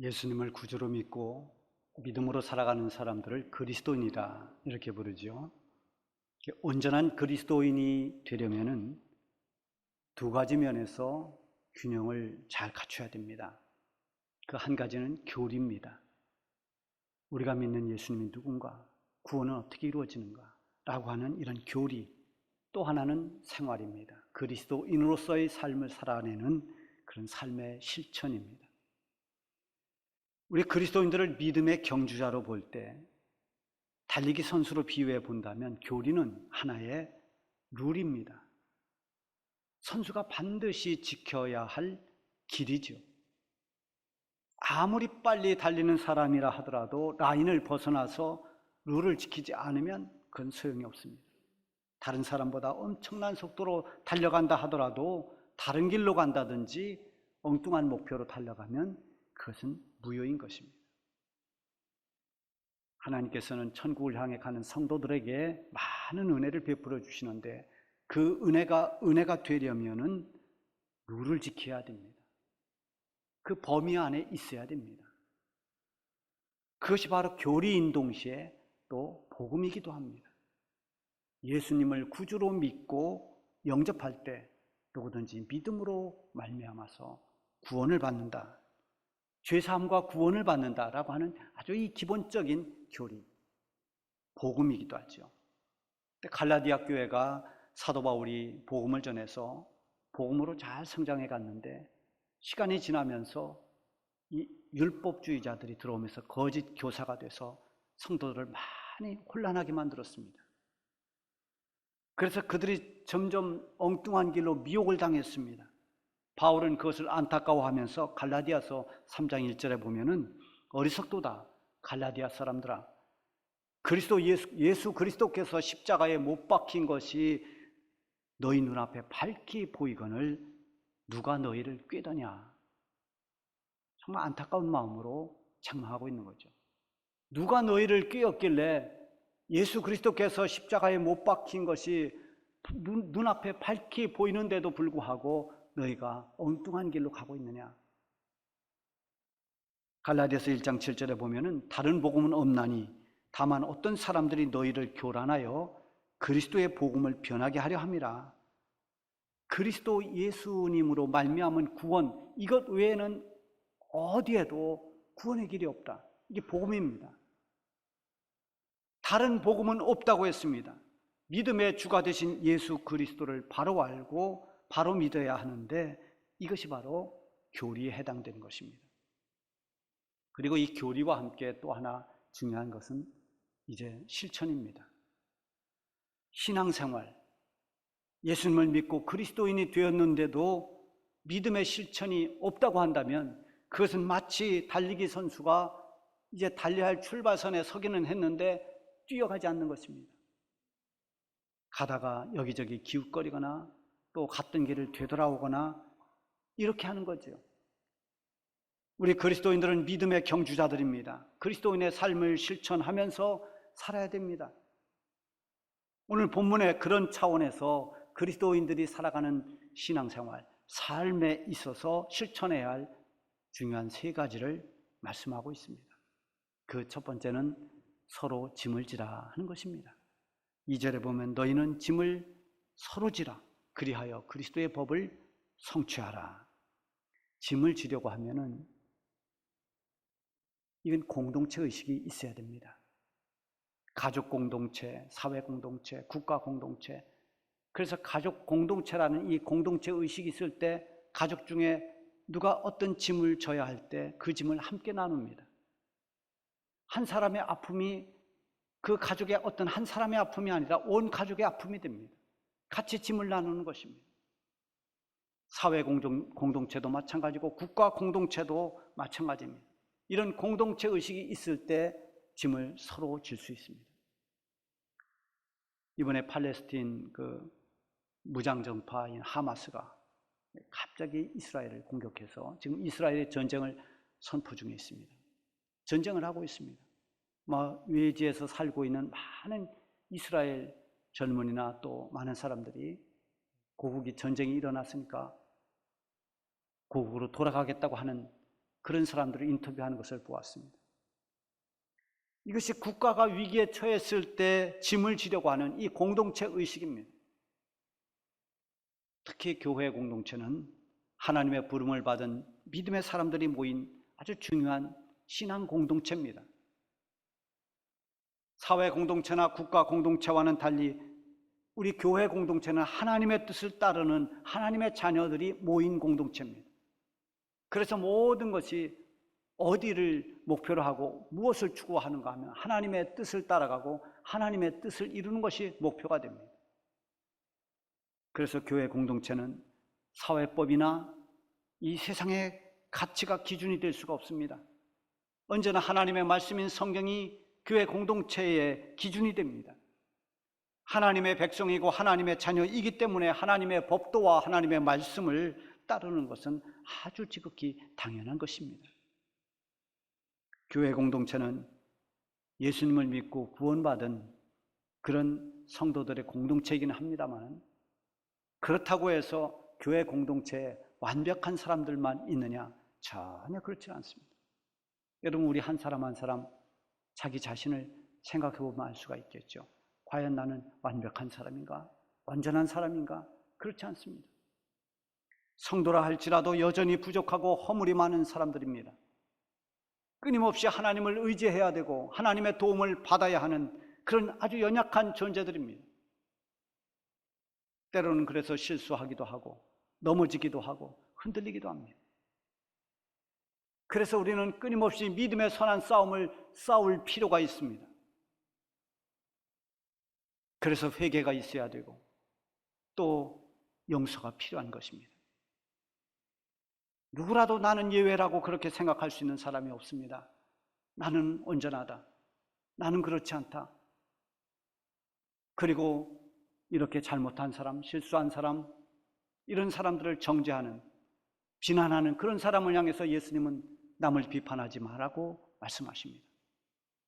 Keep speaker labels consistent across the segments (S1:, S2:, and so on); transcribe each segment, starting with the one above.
S1: 예수님을 구주로 믿고 믿음으로 살아가는 사람들을 그리스도인이라 이렇게 부르죠. 온전한 그리스도인이 되려면은 두 가지 면에서 균형을 잘 갖춰야 됩니다. 그 한 가지는 교리입니다. 우리가 믿는 예수님이 누군가, 구원은 어떻게 이루어지는가 라고 하는 이런 교리. 또 하나는 생활입니다. 그리스도인으로서의 삶을 살아내는 그런 삶의 실천입니다. 우리 그리스도인들을 믿음의 경주자로 볼 때 달리기 선수로 비유해 본다면 교리는 하나의 룰입니다. 선수가 반드시 지켜야 할 길이죠. 아무리 빨리 달리는 사람이라 하더라도 라인을 벗어나서 룰을 지키지 않으면 그건 소용이 없습니다. 다른 사람보다 엄청난 속도로 달려간다 하더라도 다른 길로 간다든지 엉뚱한 목표로 달려가면 그것은 무효인 것입니다. 하나님께서는 천국을 향해 가는 성도들에게 많은 은혜를 베풀어 주시는데 그 은혜가 되려면은 룰을 지켜야 됩니다. 그 범위 안에 있어야 됩니다. 그것이 바로 교리인 동시에 또 복음이기도 합니다. 예수님을 구주로 믿고 영접할 때 누구든지 믿음으로 말미암아서 구원을 받는다. 죄사함과 구원을 받는다라고 하는 아주 이 기본적인 교리, 복음이기도 하죠. 갈라디아 교회가 사도 바울이 복음을 전해서 복음으로 잘 성장해 갔는데 시간이 지나면서 이 율법주의자들이 들어오면서 거짓 교사가 돼서 성도들을 많이 혼란하게 만들었습니다. 그래서 그들이 점점 엉뚱한 길로 미혹을 당했습니다. 바울은 그것을 안타까워하면서 갈라디아서 3장 1절에 보면은 어리석도다 갈라디아 사람들아, 예수 그리스도께서 십자가에 못 박힌 것이 너희 눈앞에 밝히 보이거늘 누가 너희를 꾀더냐. 정말 안타까운 마음으로 책망하고 있는 거죠. 누가 너희를 꾀었길래 예수 그리스도께서 십자가에 못 박힌 것이 눈앞에 밝히 보이는데도 불구하고 너희가 엉뚱한 길로 가고 있느냐. 갈라디아서 1장 7절에 보면은 다른 복음은 없나니 다만 어떤 사람들이 너희를 교란하여 그리스도의 복음을 변하게 하려 함이라. 그리스도 예수님으로 말미암은 구원, 이것 외에는 어디에도 구원의 길이 없다. 이게 복음입니다. 다른 복음은 없다고 했습니다. 믿음의 주가 되신 예수 그리스도를 바로 알고 바로 믿어야 하는데 이것이 바로 교리에 해당되는 것입니다. 그리고 이 교리와 함께 또 하나 중요한 것은 이제 실천입니다. 신앙생활, 예수님을 믿고 그리스도인이 되었는데도 믿음의 실천이 없다고 한다면 그것은 마치 달리기 선수가 이제 달려야 할 출발선에 서기는 했는데 뛰어가지 않는 것입니다. 가다가 여기저기 기웃거리거나 또 갔던 길을 되돌아오거나 이렇게 하는 거죠. 우리 그리스도인들은 믿음의 경주자들입니다. 그리스도인의 삶을 실천하면서 살아야 됩니다. 오늘 본문의 그런 차원에서 그리스도인들이 살아가는 신앙생활, 삶에 있어서 실천해야 할 중요한 세 가지를 말씀하고 있습니다. 그 첫 번째는 서로 짐을 지라 하는 것입니다. 2절에 보면 너희는 짐을 서로 지라 그리하여 그리스도의 법을 성취하라. 짐을 지려고 하면은 이건 공동체 의식이 있어야 됩니다. 가족 공동체, 사회 공동체, 국가 공동체. 그래서 가족 공동체라는 이 공동체 의식이 있을 때 가족 중에 누가 어떤 짐을 져야 할 때 그 짐을 함께 나눕니다. 한 사람의 아픔이 그 가족의 어떤 한 사람의 아픔이 아니라 온 가족의 아픔이 됩니다. 같이 짐을 나누는 것입니다. 사회 공동체도 마찬가지고 국가 공동체도 마찬가지입니다. 이런 공동체 의식이 있을 때 짐을 서로 질 수 있습니다. 이번에 팔레스틴 무장정파인 하마스가 갑자기 이스라엘을 공격해서 지금 이스라엘의 전쟁을 선포 중에 있습니다. 전쟁을 하고 있습니다. 외지에서 살고 있는 많은 이스라엘 젊은이나 또 많은 사람들이 고국이 전쟁이 일어났으니까 고국으로 돌아가겠다고 하는 그런 사람들을 인터뷰하는 것을 보았습니다. 이것이 국가가 위기에 처했을 때 짐을 지려고 하는 이 공동체 의식입니다. 특히 교회 공동체는 하나님의 부름을 받은 믿음의 사람들이 모인 아주 중요한 신앙 공동체입니다. 사회 공동체나 국가 공동체와는 달리 우리 교회 공동체는 하나님의 뜻을 따르는 하나님의 자녀들이 모인 공동체입니다. 그래서 모든 것이 어디를 목표로 하고 무엇을 추구하는가 하면 하나님의 뜻을 따라가고 하나님의 뜻을 이루는 것이 목표가 됩니다. 그래서 교회 공동체는 사회법이나 이 세상의 가치가 기준이 될 수가 없습니다. 언제나 하나님의 말씀인 성경이 교회 공동체의 기준이 됩니다. 하나님의 백성이고 하나님의 자녀이기 때문에 하나님의 법도와 하나님의 말씀을 따르는 것은 아주 지극히 당연한 것입니다. 교회 공동체는 예수님을 믿고 구원받은 그런 성도들의 공동체이긴 합니다만, 그렇다고 해서 교회 공동체에 완벽한 사람들만 있느냐? 전혀 그렇지 않습니다. 여러분, 우리 한 사람 한 사람 자기 자신을 생각해 보면 알 수가 있겠죠. 과연 나는 완벽한 사람인가? 완전한 사람인가? 그렇지 않습니다. 성도라 할지라도 여전히 부족하고 허물이 많은 사람들입니다. 끊임없이 하나님을 의지해야 되고 하나님의 도움을 받아야 하는 그런 아주 연약한 존재들입니다. 때로는 그래서 실수하기도 하고 넘어지기도 하고 흔들리기도 합니다. 그래서 우리는 끊임없이 믿음의 선한 싸움을 싸울 필요가 있습니다. 그래서 회개가 있어야 되고 또 용서가 필요한 것입니다. 누구라도 나는 예외라고 그렇게 생각할 수 있는 사람이 없습니다. 나는 온전하다. 나는 그렇지 않다. 그리고 이렇게 잘못한 사람, 실수한 사람, 이런 사람들을 정죄하는, 비난하는 그런 사람을 향해서 예수님은 남을 비판하지 말라고 말씀하십니다.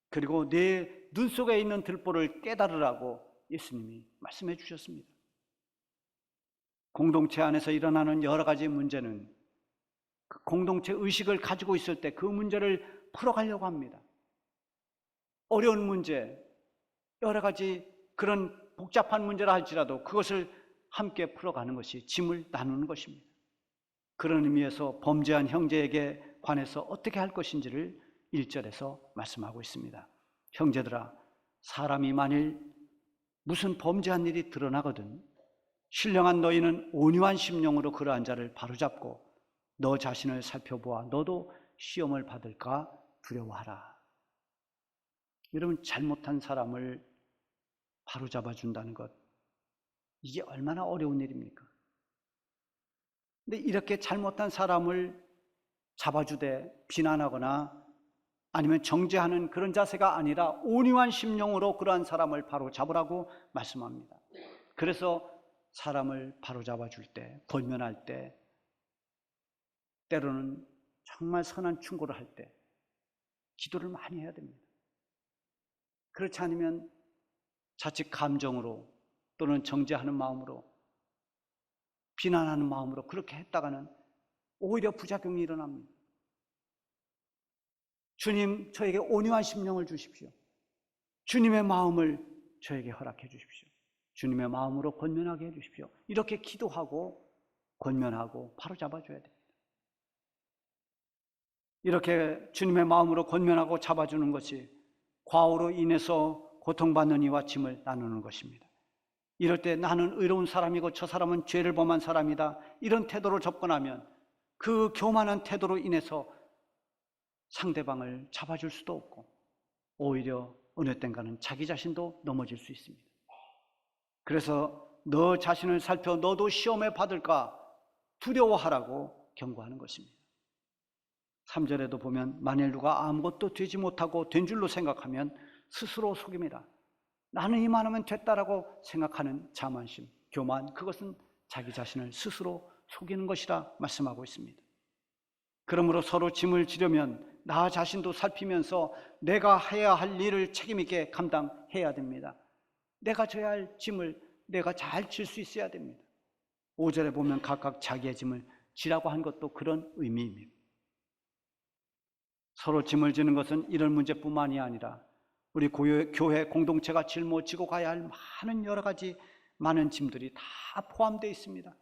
S1: 그리고 내 눈 속에 있는 들보를 깨달으라고 예수님이 말씀해 주셨습니다. 공동체 안에서 일어나는 여러 가지 문제는 그 공동체 의식을 가지고 있을 때 그 문제를 풀어가려고 합니다. 어려운 문제, 여러 가지 그런 복잡한 문제라 할지라도 그것을 함께 풀어가는 것이 짐을 나누는 것입니다. 그런 의미에서 범죄한 형제에게 관해서 어떻게 할 것인지를 1절에서 말씀하고 있습니다. 형제들아, 사람이 만일 무슨 범죄한 일이 드러나거든 신령한 너희는 온유한 심령으로 그러한 자를 바로잡고 너 자신을 살펴보아 너도 시험을 받을까 두려워하라. 여러분, 잘못한 사람을 바로잡아 준다는 것, 이게 얼마나 어려운 일입니까? 근데 이렇게 잘못한 사람을 잡아주되 비난하거나 아니면 정죄하는 그런 자세가 아니라 온유한 심령으로 그러한 사람을 바로잡으라고 말씀합니다. 그래서 사람을 바로잡아 줄 때, 권면할 때, 때로는 정말 선한 충고를 할 때 기도를 많이 해야 됩니다. 그렇지 않으면 자칫 감정으로 또는 정죄하는 마음으로 비난하는 마음으로 그렇게 했다가는 오히려 부작용이 일어납니다. 주님, 저에게 온유한 심령을 주십시오. 주님의 마음을 저에게 허락해 주십시오. 주님의 마음으로 권면하게 해 주십시오. 이렇게 기도하고 권면하고 바로잡아 줘야 됩니다. 이렇게 주님의 마음으로 권면하고 잡아주는 것이 과오로 인해서 고통받는 이와 짐을 나누는 것입니다. 이럴 때 나는 의로운 사람이고 저 사람은 죄를 범한 사람이다, 이런 태도로 접근하면 그 교만한 태도로 인해서 상대방을 잡아줄 수도 없고 오히려 어느 땐가는 자기 자신도 넘어질 수 있습니다. 그래서 너 자신을 살펴 너도 시험에 받을까 두려워하라고 경고하는 것입니다. 3절에도 보면 만일 누가 아무것도 되지 못하고 된 줄로 생각하면 스스로 속입니다. 나는 이만하면 됐다라고 생각하는 자만심, 교만, 그것은 자기 자신을 스스로 속이는 것이라 말씀하고 있습니다. 그러므로 서로 짐을 지려면 나 자신도 살피면서 내가 해야 할 일을 책임 있게 감당해야 됩니다. 내가 져야 할 짐을 내가 잘 질 수 있어야 됩니다. 5절에 보면 각각 자기의 짐을 지라고 한 것도 그런 의미입니다. 서로 짐을 지는 것은 이런 문제뿐만이 아니라 우리 교회 공동체가 짊어지고 가야 할 많은 여러 가지 많은 짐들이 다 포함되어 있습니다.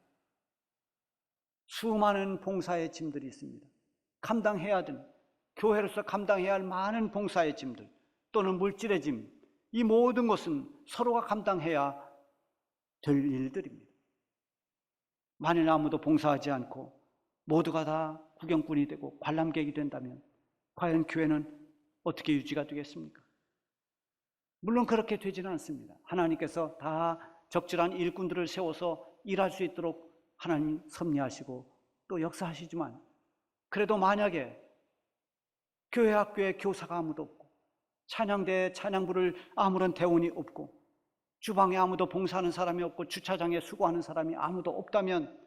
S1: 수많은 봉사의 짐들이 있습니다. 감당해야 되는, 교회로서 감당해야 할 많은 봉사의 짐들 또는 물질의 짐, 이 모든 것은 서로가 감당해야 될 일들입니다. 만일 아무도 봉사하지 않고 모두가 다 구경꾼이 되고 관람객이 된다면 과연 교회는 어떻게 유지가 되겠습니까? 물론 그렇게 되지는 않습니다. 하나님께서 다 적절한 일꾼들을 세워서 일할 수 있도록 하나님 섭리하시고 또 역사하시지만, 그래도 만약에 교회 학교에 교사가 아무도 없고 찬양대에 찬양부를 아무런 대원이 없고 주방에 아무도 봉사하는 사람이 없고 주차장에 수고하는 사람이 아무도 없다면,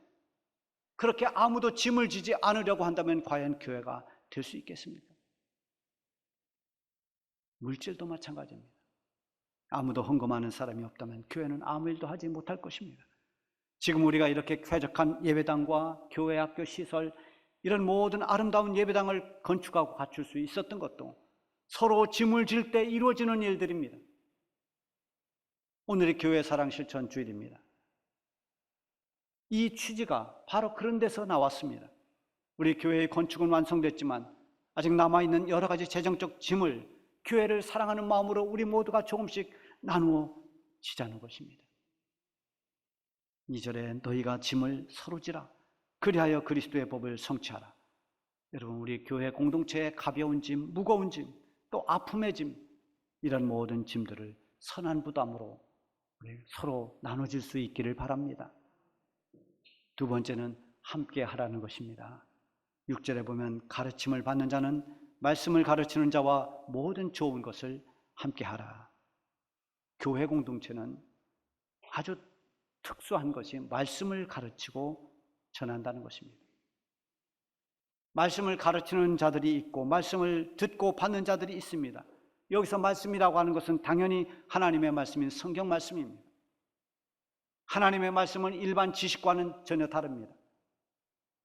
S1: 그렇게 아무도 짐을 지지 않으려고 한다면 과연 교회가 될 수 있겠습니까? 물질도 마찬가지입니다. 아무도 헌금하는 사람이 없다면 교회는 아무 일도 하지 못할 것입니다. 지금 우리가 이렇게 쾌적한 예배당과 교회 학교 시설, 이런 모든 아름다운 예배당을 건축하고 갖출 수 있었던 것도 서로 짐을 질 때 이루어지는 일들입니다. 오늘이 교회 사랑 실천 주일입니다. 이 취지가 바로 그런 데서 나왔습니다. 우리 교회의 건축은 완성됐지만 아직 남아있는 여러 가지 재정적 짐을 교회를 사랑하는 마음으로 우리 모두가 조금씩 나누어 지자는 것입니다. 2절에 너희가 짐을 서로 지라 그리하여 그리스도의 법을 성취하라. 여러분, 우리 교회 공동체의 가벼운 짐, 무거운 짐, 또 아픔의 짐, 이런 모든 짐들을 선한 부담으로 우리 서로 나눠질 수 있기를 바랍니다. 두 번째는 함께 하라는 것입니다. 6절에 보면 가르침을 받는 자는 말씀을 가르치는 자와 모든 좋은 것을 함께 하라. 교회 공동체는 아주 특수한 것이 말씀을 가르치고 전한다는 것입니다. 말씀을 가르치는 자들이 있고 말씀을 듣고 받는 자들이 있습니다. 여기서 말씀이라고 하는 것은 당연히 하나님의 말씀인 성경 말씀입니다. 하나님의 말씀은 일반 지식과는 전혀 다릅니다.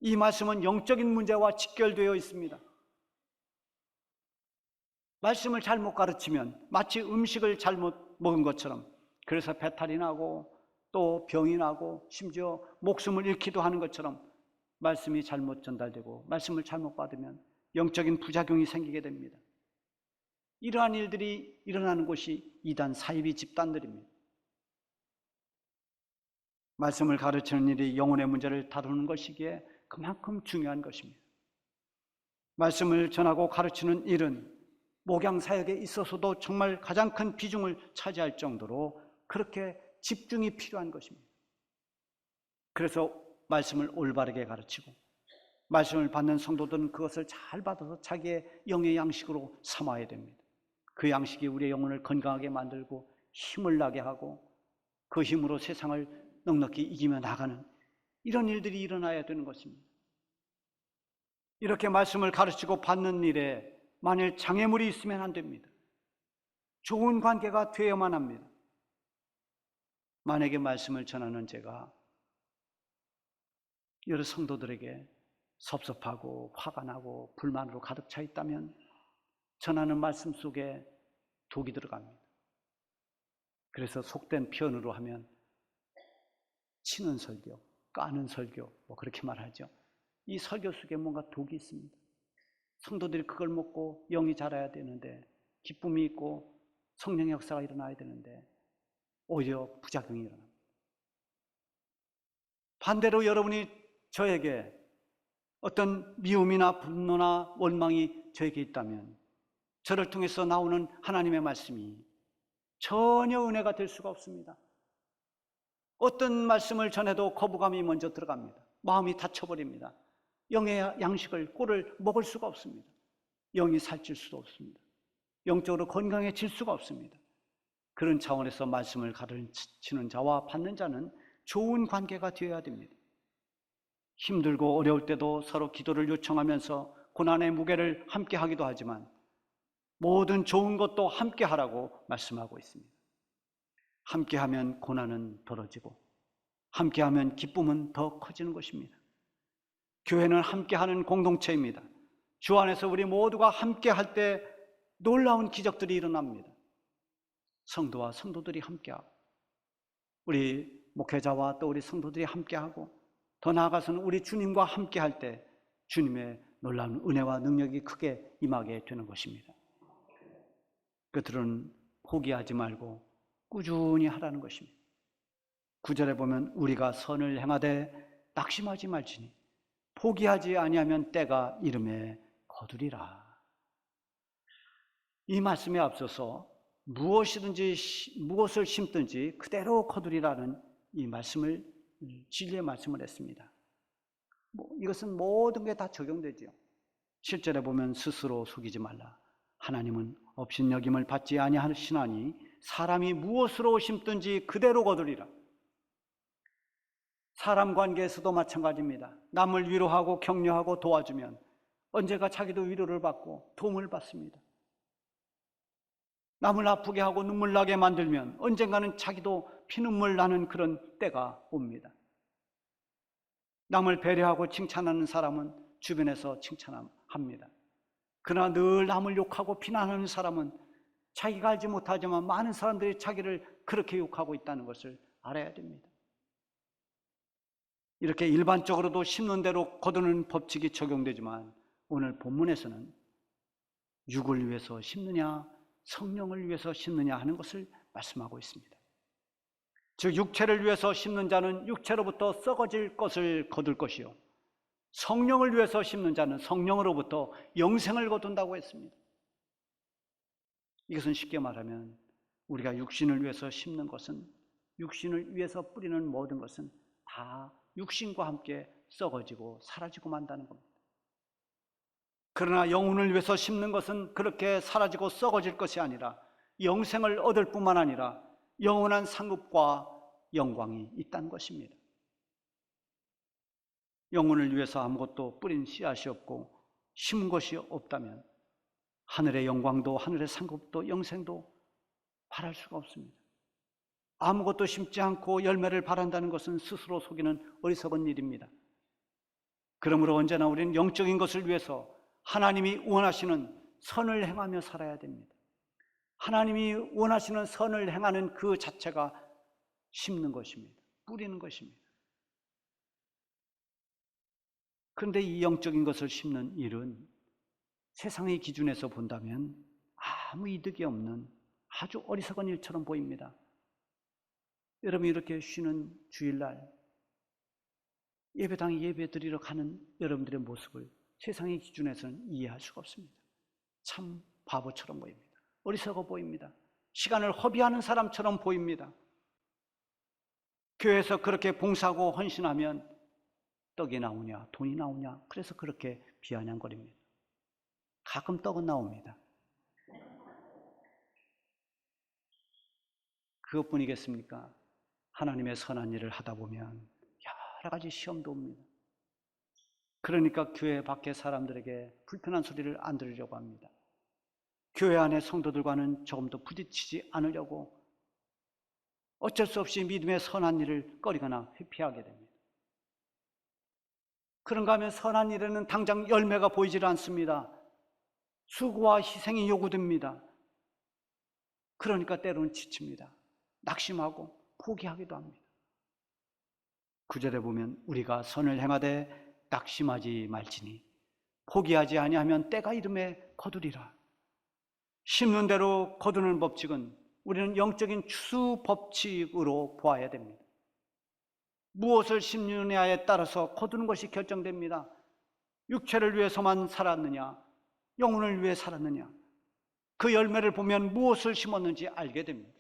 S1: 이 말씀은 영적인 문제와 직결되어 있습니다. 말씀을 잘못 가르치면 마치 음식을 잘못 먹은 것처럼, 그래서 배탈이 나고 또 병이 나고 심지어 목숨을 잃기도 하는 것처럼, 말씀이 잘못 전달되고 말씀을 잘못 받으면 영적인 부작용이 생기게 됩니다. 이러한 일들이 일어나는 곳이 이단 사이비 집단들입니다. 말씀을 가르치는 일이 영혼의 문제를 다루는 것이기에 그만큼 중요한 것입니다. 말씀을 전하고 가르치는 일은 목양 사역에 있어서도 정말 가장 큰 비중을 차지할 정도로 그렇게 집중이 필요한 것입니다. 그래서 말씀을 올바르게 가르치고 말씀을 받는 성도들은 그것을 잘 받아서 자기의 영의 양식으로 삼아야 됩니다. 그 양식이 우리의 영혼을 건강하게 만들고 힘을 나게 하고 그 힘으로 세상을 넉넉히 이기며 나가는 이런 일들이 일어나야 되는 것입니다. 이렇게 말씀을 가르치고 받는 일에 만일 장애물이 있으면 안 됩니다. 좋은 관계가 되어야만 합니다. 만약에 말씀을 전하는 제가 여러 성도들에게 섭섭하고 화가 나고 불만으로 가득 차 있다면 전하는 말씀 속에 독이 들어갑니다. 그래서 속된 표현으로 하면 치는 설교, 까는 설교, 그렇게 말하죠. 이 설교 속에 뭔가 독이 있습니다. 성도들이 그걸 먹고 영이 자라야 되는데, 기쁨이 있고 성령의 역사가 일어나야 되는데 오히려 부작용이 일어납니다. 반대로 여러분이 저에게 어떤 미움이나 분노나 원망이 저에게 있다면 저를 통해서 나오는 하나님의 말씀이 전혀 은혜가 될 수가 없습니다. 어떤 말씀을 전해도 거부감이 먼저 들어갑니다. 마음이 닫혀버립니다. 영의 양식을, 꿀을 먹을 수가 없습니다. 영이 살찔 수도 없습니다. 영적으로 건강해질 수가 없습니다. 그런 차원에서 말씀을 가르치는 자와 받는 자는 좋은 관계가 되어야 됩니다. 힘들고 어려울 때도 서로 기도를 요청하면서 고난의 무게를 함께 하기도 하지만 모든 좋은 것도 함께 하라고 말씀하고 있습니다. 함께하면 고난은 덜어지고 함께하면 기쁨은 더 커지는 것입니다. 교회는 함께하는 공동체입니다. 주 안에서 우리 모두가 함께 할 때 놀라운 기적들이 일어납니다. 성도와 성도들이 함께하고, 우리 목회자와 또 우리 성도들이 함께하고, 더 나아가서는 우리 주님과 함께할 때 주님의 놀라운 은혜와 능력이 크게 임하게 되는 것입니다. 끝으로는 포기하지 말고 꾸준히 하라는 것입니다. 9절에 보면 우리가 선을 행하되 낙심하지 말지니 포기하지 아니하면 때가 이름에 거두리라. 이 말씀에 앞서서 무엇을 심든지 그대로 거두리라는 이 말씀을, 진리의 말씀을 했습니다. 이것은 모든 게 다 적용되죠. 7절에 보면 스스로 속이지 말라. 하나님은 업신여김을 받지 아니하시나니 사람이 무엇으로 심든지 그대로 거두리라. 사람 관계에서도 마찬가지입니다. 남을 위로하고 격려하고 도와주면 언제가 자기도 위로를 받고 도움을 받습니다. 남을 아프게 하고 눈물 나게 만들면 언젠가는 자기도 피눈물 나는 그런 때가 옵니다. 남을 배려하고 칭찬하는 사람은 주변에서 칭찬합니다. 그러나 늘 남을 욕하고 비난하는 사람은 자기가 알지 못하지만 많은 사람들이 자기를 그렇게 욕하고 있다는 것을 알아야 됩니다. 이렇게 일반적으로도 심는 대로 거두는 법칙이 적용되지만 오늘 본문에서는 육을 위해서 심느냐 성령을 위해서 심느냐 하는 것을 말씀하고 있습니다. 즉 육체를 위해서 심는 자는 육체로부터 썩어질 것을 거둘 것이요 성령을 위해서 심는 자는 성령으로부터 영생을 거둔다고 했습니다. 이것은 쉽게 말하면 우리가 육신을 위해서 심는 것은, 육신을 위해서 뿌리는 모든 것은 다 육신과 함께 썩어지고 사라지고 만다는 겁니다. 그러나 영혼을 위해서 심는 것은 그렇게 사라지고 썩어질 것이 아니라 영생을 얻을 뿐만 아니라 영원한 상급과 영광이 있다는 것입니다. 영혼을 위해서 아무것도 뿌린 씨앗이 없고 심은 것이 없다면 하늘의 영광도 하늘의 상급도 영생도 바랄 수가 없습니다. 아무것도 심지 않고 열매를 바란다는 것은 스스로 속이는 어리석은 일입니다. 그러므로 언제나 우리는 영적인 것을 위해서 하나님이 원하시는 선을 행하며 살아야 됩니다. 하나님이 원하시는 선을 행하는 그 자체가 심는 것입니다. 뿌리는 것입니다. 그런데 이 영적인 것을 심는 일은 세상의 기준에서 본다면 아무 이득이 없는 아주 어리석은 일처럼 보입니다. 여러분이 이렇게 쉬는 주일날 예배당에 예배 드리러 가는 여러분들의 모습을 세상의 기준에서는 이해할 수가 없습니다. 참 바보처럼 보입니다. 어리석어 보입니다. 시간을 허비하는 사람처럼 보입니다. 교회에서 그렇게 봉사하고 헌신하면 떡이 나오냐 돈이 나오냐 그래서 그렇게 비아냥거립니다. 가끔 떡은 나옵니다. 그것뿐이겠습니까? 하나님의 선한 일을 하다 보면 여러 가지 시험도 옵니다. 그러니까 교회 밖의 사람들에게 불편한 소리를 안 들으려고 합니다. 교회 안에 성도들과는 조금 더 부딪히지 않으려고 어쩔 수 없이 믿음의 선한 일을 꺼리거나 회피하게 됩니다. 그런가 하면 선한 일에는 당장 열매가 보이질 않습니다. 수고와 희생이 요구됩니다. 그러니까 때로는 지칩니다. 낙심하고 포기하기도 합니다. 9절에 보면 우리가 선을 행하되 낙심하지 말지니 포기하지 아니하면 때가 이름에 거두리라. 심는 대로 거두는 법칙은 우리는 영적인 추수 법칙으로 보아야 됩니다. 무엇을 심느냐에 따라서 거두는 것이 결정됩니다. 육체를 위해서만 살았느냐 영혼을 위해 살았느냐 그 열매를 보면 무엇을 심었는지 알게 됩니다.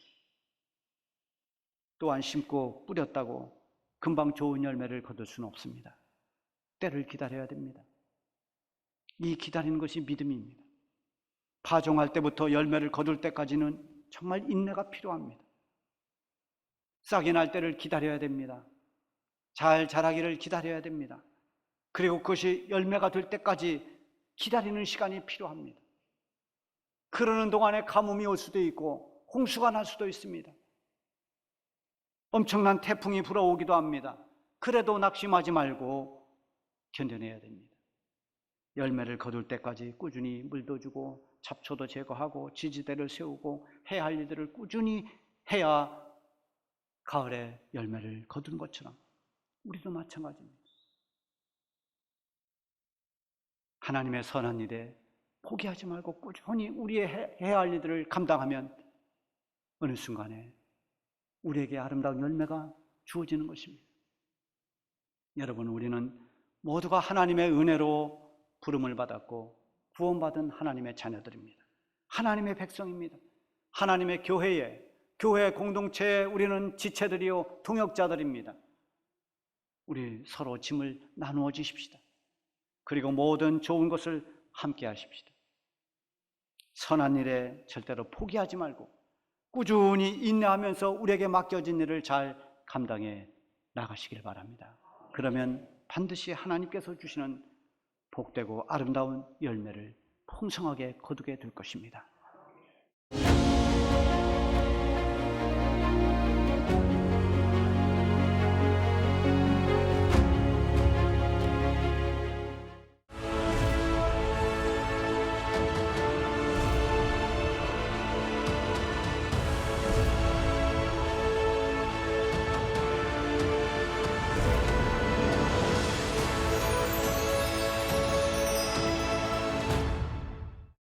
S1: 또한 심고 뿌렸다고 금방 좋은 열매를 거둘 수는 없습니다. 때를 기다려야 됩니다. 이 기다리는 것이 믿음입니다. 파종할 때부터 열매를 거둘 때까지는 정말 인내가 필요합니다. 싹이 날 때를 기다려야 됩니다. 잘 자라기를 기다려야 됩니다. 그리고 그것이 열매가 될 때까지 기다리는 시간이 필요합니다. 그러는 동안에 가뭄이 올 수도 있고 홍수가 날 수도 있습니다. 엄청난 태풍이 불어오기도 합니다. 그래도 낙심하지 말고 견뎌내야 됩니다. 열매를 거둘 때까지 꾸준히 물도 주고 잡초도 제거하고 지지대를 세우고 해야 할 일들을 꾸준히 해야 가을에 열매를 거두는 것처럼 우리도 마찬가지입니다. 하나님의 선한 일에 포기하지 말고 꾸준히 우리의 해야 할 일들을 감당하면 어느 순간에 우리에게 아름다운 열매가 주어지는 것입니다. 여러분, 우리는 모두가 하나님의 은혜로 부름을 받았고 구원받은 하나님의 자녀들입니다. 하나님의 백성입니다. 하나님의 교회 공동체에 우리는 지체들이요 동역자들입니다. 우리 서로 짐을 나누어 주십시다. 그리고 모든 좋은 것을 함께 하십시다. 선한 일에 절대로 포기하지 말고 꾸준히 인내하면서 우리에게 맡겨진 일을 잘 감당해 나가시길 바랍니다. 그러면 반드시 하나님께서 주시는 복되고 아름다운 열매를 풍성하게 거두게 될 것입니다.